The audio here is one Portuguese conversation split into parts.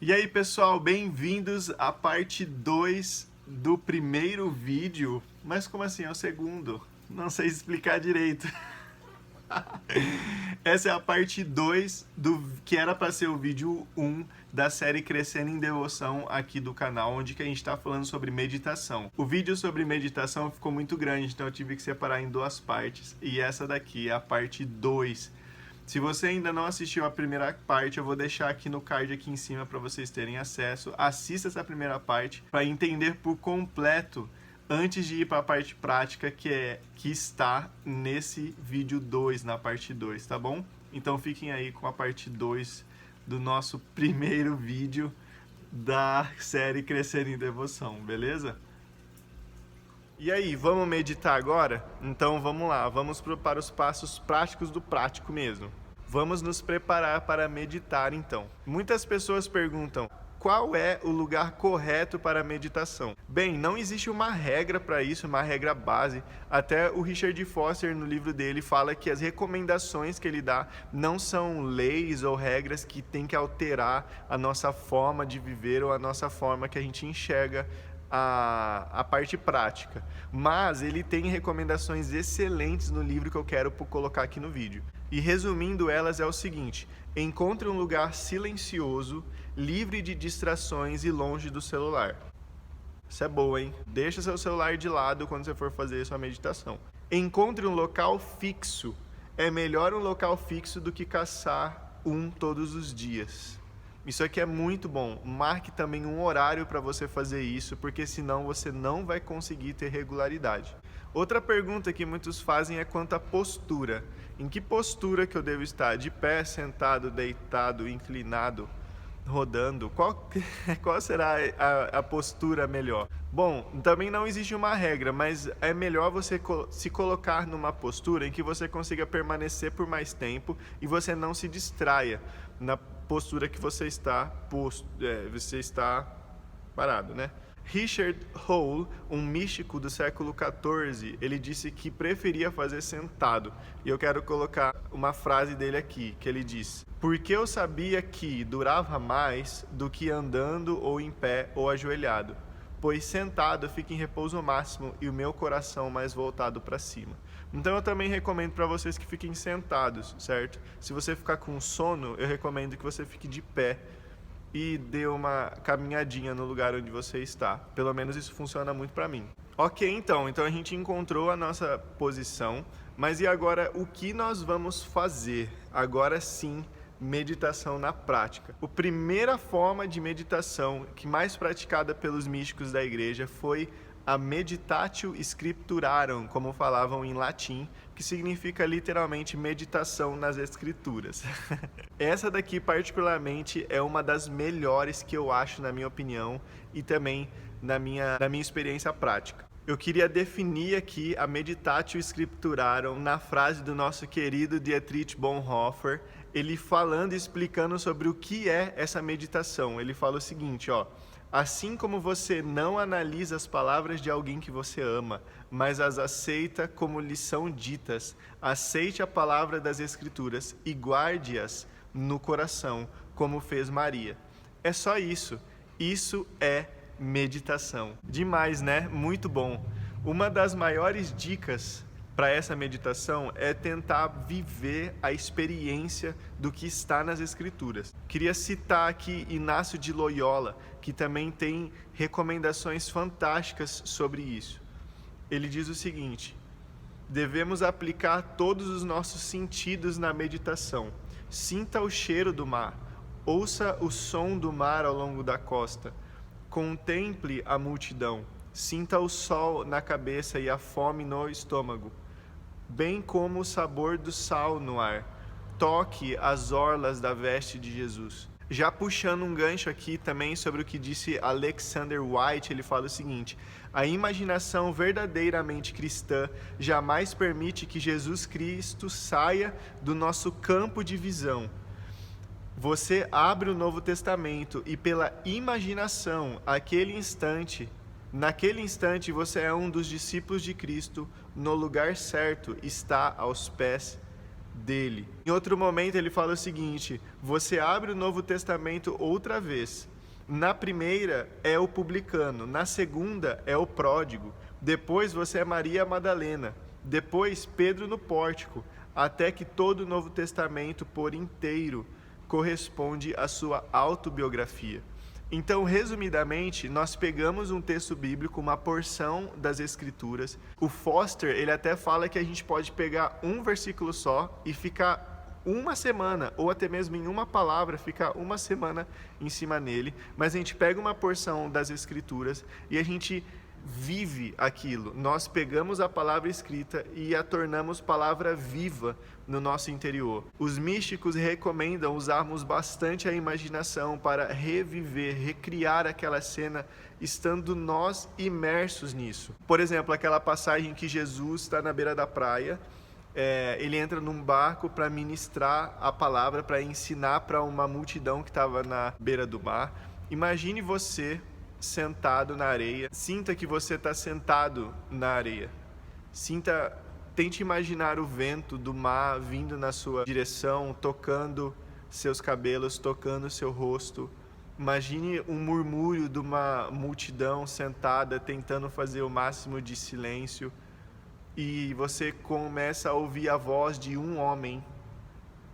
E aí pessoal, bem-vindos à parte 2 do primeiro vídeo. Mas como assim é o segundo? Não sei explicar direito. Essa é a parte 2 do que era para ser o vídeo 1 da série Crescendo em Devoção aqui do canal, onde que a gente está falando sobre meditação. O vídeo sobre meditação ficou muito grande, então eu tive que separar em duas partes. E essa daqui é a parte 2. Se você ainda não assistiu a primeira parte, eu vou deixar aqui no card aqui em cima para vocês terem acesso. Assista essa primeira parte para entender por completo antes de ir para a parte prática que está nesse vídeo 2, na parte 2, tá bom? Então fiquem aí com a parte 2 do nosso primeiro vídeo da série Crescer em Devoção, beleza? E aí, vamos meditar agora? Então vamos lá, vamos para os passos práticos do prático mesmo. Vamos nos preparar para meditar então. Muitas pessoas perguntam: qual é o lugar correto para a meditação? Bem, não existe uma regra para isso, uma regra base. Até o Richard Foster, no livro dele, fala que as recomendações que ele dá não são leis ou regras que tem que alterar a nossa forma de viver ou a nossa forma que a gente enxerga a parte prática. Mas ele tem recomendações excelentes no livro que eu quero colocar aqui no vídeo. E resumindo elas é o seguinte: encontre um lugar silencioso, livre de distrações e longe do celular. Isso é boa, hein? Deixa seu celular de lado quando você for fazer sua meditação. Encontre um local fixo. É melhor um local fixo do que caçar um todos os dias. Isso aqui é muito bom. Marque também um horário para você fazer isso, porque senão você não vai conseguir ter regularidade. Outra pergunta que muitos fazem é quanto à postura. Em que postura que eu devo estar? De pé, sentado, deitado, inclinado, rodando? Qual será a postura melhor? Bom, também não existe uma regra, mas é melhor você se colocar numa postura em que você consiga permanecer por mais tempo e você não se distraia na postura que você está parado, né? Richard Hole, um místico do século XIV, ele disse que preferia fazer sentado. E eu quero colocar uma frase dele aqui, que ele diz: porque eu sabia que durava mais do que andando ou em pé ou ajoelhado, pois sentado fica em repouso máximo e o meu coração mais voltado para cima. Então eu também recomendo para vocês que fiquem sentados, certo? Se você ficar com sono, eu recomendo que você fique de pé e dê uma caminhadinha no lugar onde você está. Pelo menos isso funciona muito para mim. Ok, então a gente encontrou a nossa posição, mas e agora o que nós vamos fazer? Agora sim, meditação na prática. A primeira forma de meditação que mais praticada pelos místicos da igreja foi a meditatio scripturarum, como falavam em latim, que significa literalmente meditação nas escrituras. Essa daqui particularmente é uma das melhores que eu acho, na minha opinião, e também na minha experiência prática. Eu queria definir aqui a meditatio scripturarum na frase do nosso querido Dietrich Bonhoeffer, ele falando e explicando sobre o que é essa meditação. Ele fala o seguinte, ó: assim como você não analisa as palavras de alguém que você ama, mas as aceita como lhes são ditas, aceite a palavra das Escrituras e guarde-as no coração, como fez Maria. É só isso. Isso é meditação. Demais, né? Muito bom. Uma das maiores dicas para essa meditação é tentar viver a experiência do que está nas Escrituras. Queria citar aqui Inácio de Loyola, que também tem recomendações fantásticas sobre isso. Ele diz o seguinte: devemos aplicar todos os nossos sentidos na meditação. Sinta o cheiro do mar, ouça o som do mar ao longo da costa, contemple a multidão, sinta o sol na cabeça e a fome no estômago, bem como o sabor do sal no ar. Toque as orlas da veste de Jesus. Já puxando um gancho aqui também sobre o que disse Alexander White, ele fala o seguinte: a imaginação verdadeiramente cristã jamais permite que Jesus Cristo saia do nosso campo de visão. Você abre o Novo Testamento e pela imaginação, naquele instante você é um dos discípulos de Cristo, no lugar certo, está aos pés dele. Em outro momento ele fala o seguinte: você abre o Novo Testamento outra vez Na primeira é o publicano, na segunda é o pródigo, depois você é Maria Madalena, depois Pedro no pórtico, até que todo o Novo Testamento por inteiro corresponde à sua autobiografia. Então, resumidamente, nós pegamos um texto bíblico, uma porção das Escrituras. O Foster, ele até fala que a gente pode pegar um versículo só e ficar uma semana, ou até mesmo em uma palavra, ficar uma semana em cima nele. Mas a gente pega uma porção das Escrituras e a gente vive aquilo. Nós pegamos a palavra escrita e a tornamos palavra viva no nosso interior. Os místicos recomendam usarmos bastante a imaginação para reviver, recriar aquela cena, estando nós imersos nisso. Por exemplo, aquela passagem que Jesus está na beira da praia, ele entra num barco para ministrar a palavra, para ensinar para uma multidão que estava na beira do mar. Imagine você sentado na areia, sinta que você está sentado na areia, tente imaginar o vento do mar vindo na sua direção, tocando seus cabelos, tocando seu rosto. Imagine um murmúrio de uma multidão sentada, tentando fazer o máximo de silêncio, e você começa a ouvir a voz de um homem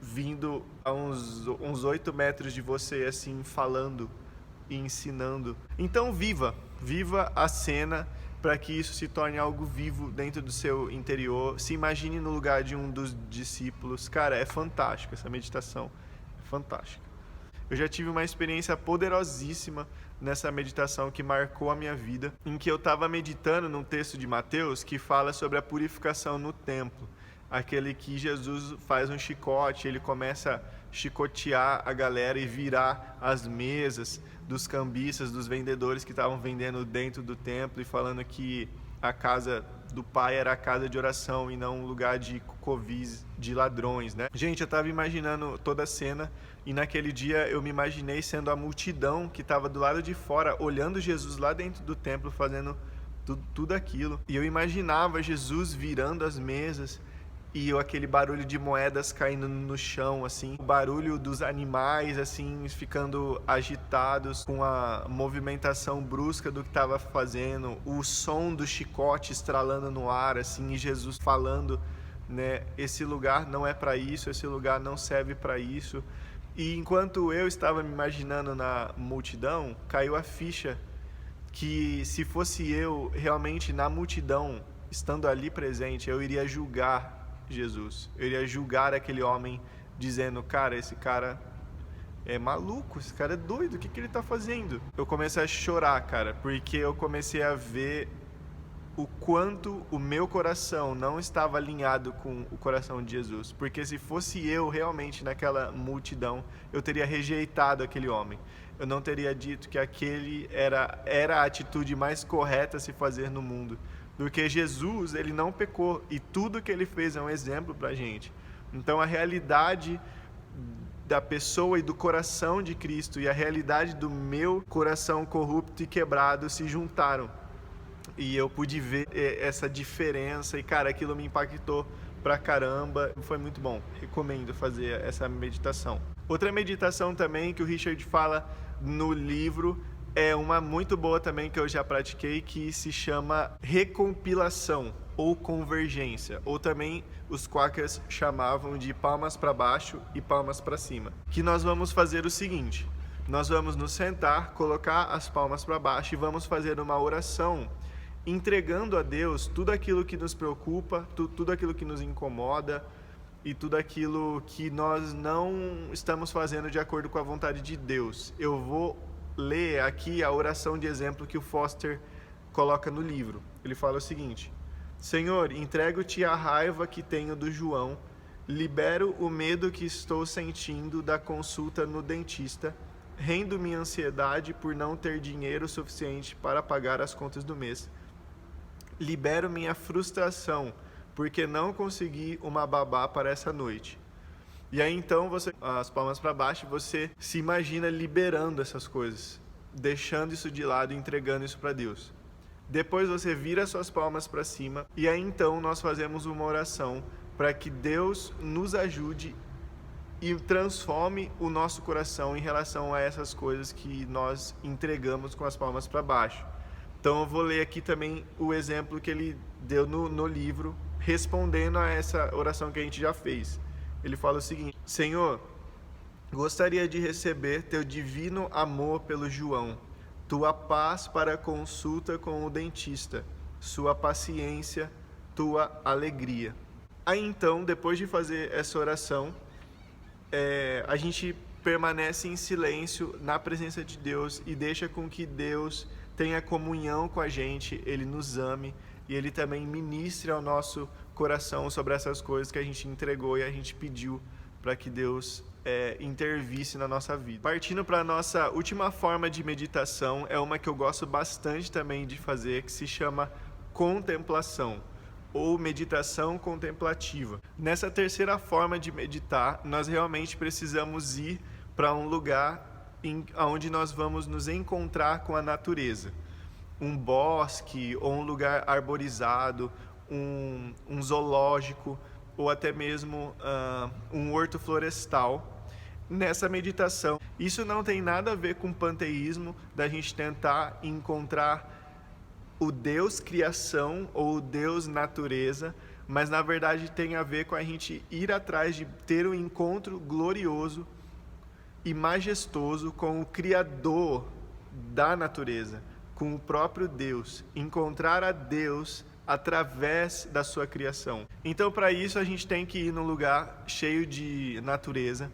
vindo a uns 8 metros de você, assim, falando e ensinando. Então viva a cena para que isso se torne algo vivo dentro do seu interior. Se imagine no lugar de um dos discípulos. Cara, é fantástico essa meditação, é fantástica. Eu já tive uma experiência poderosíssima nessa meditação que marcou a minha vida, em que eu estava meditando num texto de Mateus que fala sobre a purificação no templo. Aquele que Jesus faz um chicote, ele começa a chicotear a galera e virar as mesas dos cambistas, dos vendedores que estavam vendendo dentro do templo e falando que a casa do Pai era a casa de oração e não um lugar de covis, de ladrões, né? Gente, eu estava imaginando toda a cena e naquele dia eu me imaginei sendo a multidão que estava do lado de fora, olhando Jesus lá dentro do templo, fazendo tudo aquilo. E eu imaginava Jesus virando as mesas, e aquele barulho de moedas caindo no chão, assim, o barulho dos animais, assim, ficando agitados com a movimentação brusca do que estava fazendo, o som do chicote estralando no ar, assim, e Jesus falando, né, esse lugar não é para isso, esse lugar não serve para isso. E enquanto eu estava me imaginando na multidão, caiu a ficha que se fosse eu realmente na multidão, estando ali presente, eu iria julgar Jesus. Eu iria julgar aquele homem dizendo, cara, esse cara é maluco, esse cara é doido, o que ele está fazendo? Eu comecei a chorar, cara, porque eu comecei a ver o quanto o meu coração não estava alinhado com o coração de Jesus. Porque se fosse eu realmente naquela multidão, eu teria rejeitado aquele homem. Eu não teria dito que aquele era a atitude mais correta a se fazer no mundo. Porque Jesus, ele não pecou e tudo que ele fez é um exemplo para a gente. Então a realidade da pessoa e do coração de Cristo e a realidade do meu coração corrupto e quebrado se juntaram. E eu pude ver essa diferença e, cara, aquilo me impactou pra caramba. Foi muito bom. Recomendo fazer essa meditação. Outra meditação também que o Richard fala no livro é uma muito boa também que eu já pratiquei, que se chama recompilação ou convergência, ou também os quakers chamavam de palmas para baixo e palmas para cima. Que nós vamos fazer o seguinte: nós vamos nos sentar, colocar as palmas para baixo e vamos fazer uma oração entregando a Deus tudo aquilo que nos preocupa, tudo aquilo que nos incomoda e tudo aquilo que nós não estamos fazendo de acordo com a vontade de Deus. Eu vou ler aqui a oração de exemplo que o Foster coloca no livro. Ele fala o seguinte: Senhor, entrego-te a raiva que tenho do João, libero o medo que estou sentindo da consulta no dentista, rendo minha ansiedade por não ter dinheiro suficiente para pagar as contas do mês. Libero minha frustração porque não consegui uma babá para essa noite. E aí então você, as palmas para baixo, você se imagina liberando essas coisas, deixando isso de lado e entregando isso para Deus. Depois você vira suas palmas para cima e aí então nós fazemos uma oração para que Deus nos ajude e transforme o nosso coração em relação a essas coisas que nós entregamos com as palmas para baixo. Então eu vou ler aqui também o exemplo que ele deu no livro, respondendo a essa oração que a gente já fez. Ele fala o seguinte: Senhor, gostaria de receber teu divino amor pelo João, tua paz para a consulta com o dentista, sua paciência, tua alegria. Aí então, depois de fazer essa oração, a gente permanece em silêncio na presença de Deus e deixa com que Deus tenha comunhão com a gente, Ele nos ame e Ele também ministre ao nosso coração sobre essas coisas que a gente entregou e a gente pediu para que Deus intervisse na nossa vida. Partindo para a nossa última forma de meditação, é uma que eu gosto bastante também de fazer, que se chama contemplação, ou meditação contemplativa. Nessa terceira forma de meditar, nós realmente precisamos ir para um lugar onde nós vamos nos encontrar com a natureza. Um bosque, ou um lugar arborizado, um zoológico, ou até mesmo um horto florestal. Nessa meditação, isso não tem nada a ver com panteísmo, da gente tentar encontrar o Deus criação ou o Deus natureza, mas na verdade tem a ver com a gente ir atrás de ter um encontro glorioso e majestoso com o Criador da natureza, com o próprio Deus, encontrar a Deus através da sua criação. Então, para isso, a gente tem que ir num lugar cheio de natureza.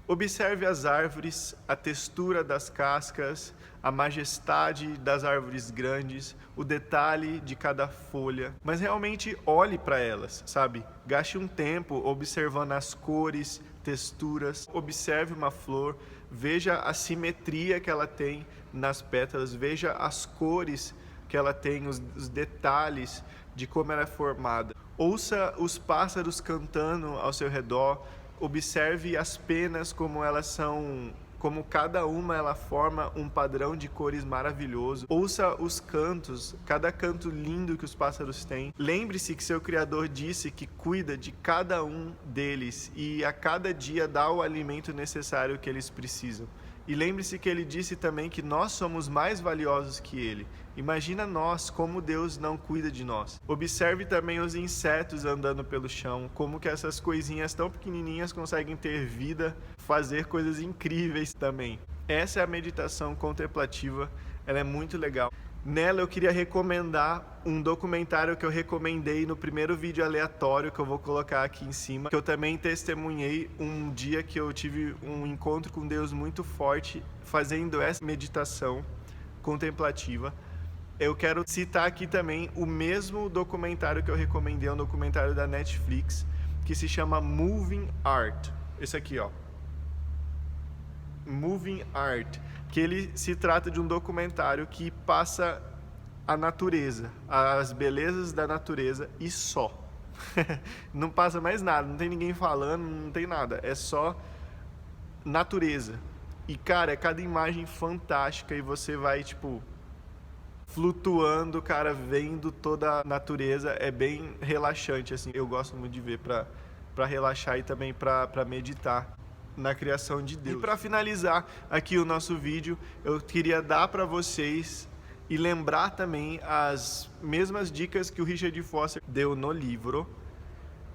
Observe as árvores, a textura das cascas, a majestade das árvores grandes, o detalhe de cada folha. Mas realmente olhe para elas, sabe? Gaste um tempo observando as cores, texturas. Observe uma flor, veja a simetria que ela tem nas pétalas, veja as cores que ela tem, os detalhes de como ela é formada. Ouça os pássaros cantando ao seu redor. Observe as penas, como elas são, como cada uma ela forma um padrão de cores maravilhoso. Ouça os cantos, cada canto lindo que os pássaros têm. Lembre-se que seu Criador disse que cuida de cada um deles e a cada dia dá o alimento necessário que eles precisam. E lembre-se que ele disse também que nós somos mais valiosos que ele. Imagina nós, como Deus não cuida de nós. Observe também os insetos andando pelo chão, como que essas coisinhas tão pequenininhas conseguem ter vida, fazer coisas incríveis também. Essa é a meditação contemplativa, ela é muito legal. Nela eu queria recomendar um documentário que eu recomendei no primeiro vídeo aleatório que eu vou colocar aqui em cima, que eu também testemunhei um dia que eu tive um encontro com Deus muito forte fazendo essa meditação contemplativa. Eu quero citar aqui também o mesmo documentário que eu recomendei, um documentário da Netflix, que se chama Moving Art. Esse aqui, ó. Moving Art, que ele se trata de um documentário que passa a natureza, as belezas da natureza e só. Não passa mais nada, não tem ninguém falando, não tem nada, é só natureza. E cara, é cada imagem fantástica e você vai tipo flutuando, cara, vendo toda a natureza, é bem relaxante assim. Eu gosto muito de ver para relaxar e também para meditar na criação de Deus. E para finalizar aqui o nosso vídeo, eu queria dar para vocês e lembrar também as mesmas dicas que o Richard Foster deu no livro,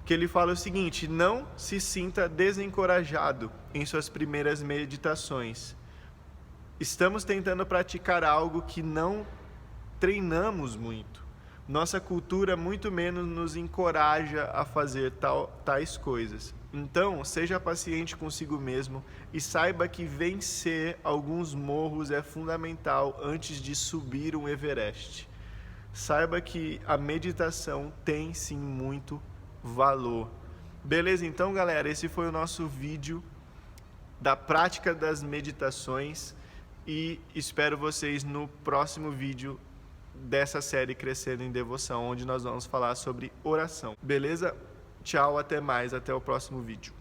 que ele fala o seguinte: não se sinta desencorajado em suas primeiras meditações. Estamos tentando praticar algo que não treinamos muito. Nossa cultura muito menos nos encoraja a fazer tais coisas. Então, seja paciente consigo mesmo e saiba que vencer alguns morros é fundamental antes de subir um Everest. Saiba que a meditação tem sim muito valor. Beleza? Então, galera, esse foi o nosso vídeo da prática das meditações e espero vocês no próximo vídeo dessa série Crescendo em Devoção, onde nós vamos falar sobre oração. Beleza? Tchau, até mais, até o próximo vídeo.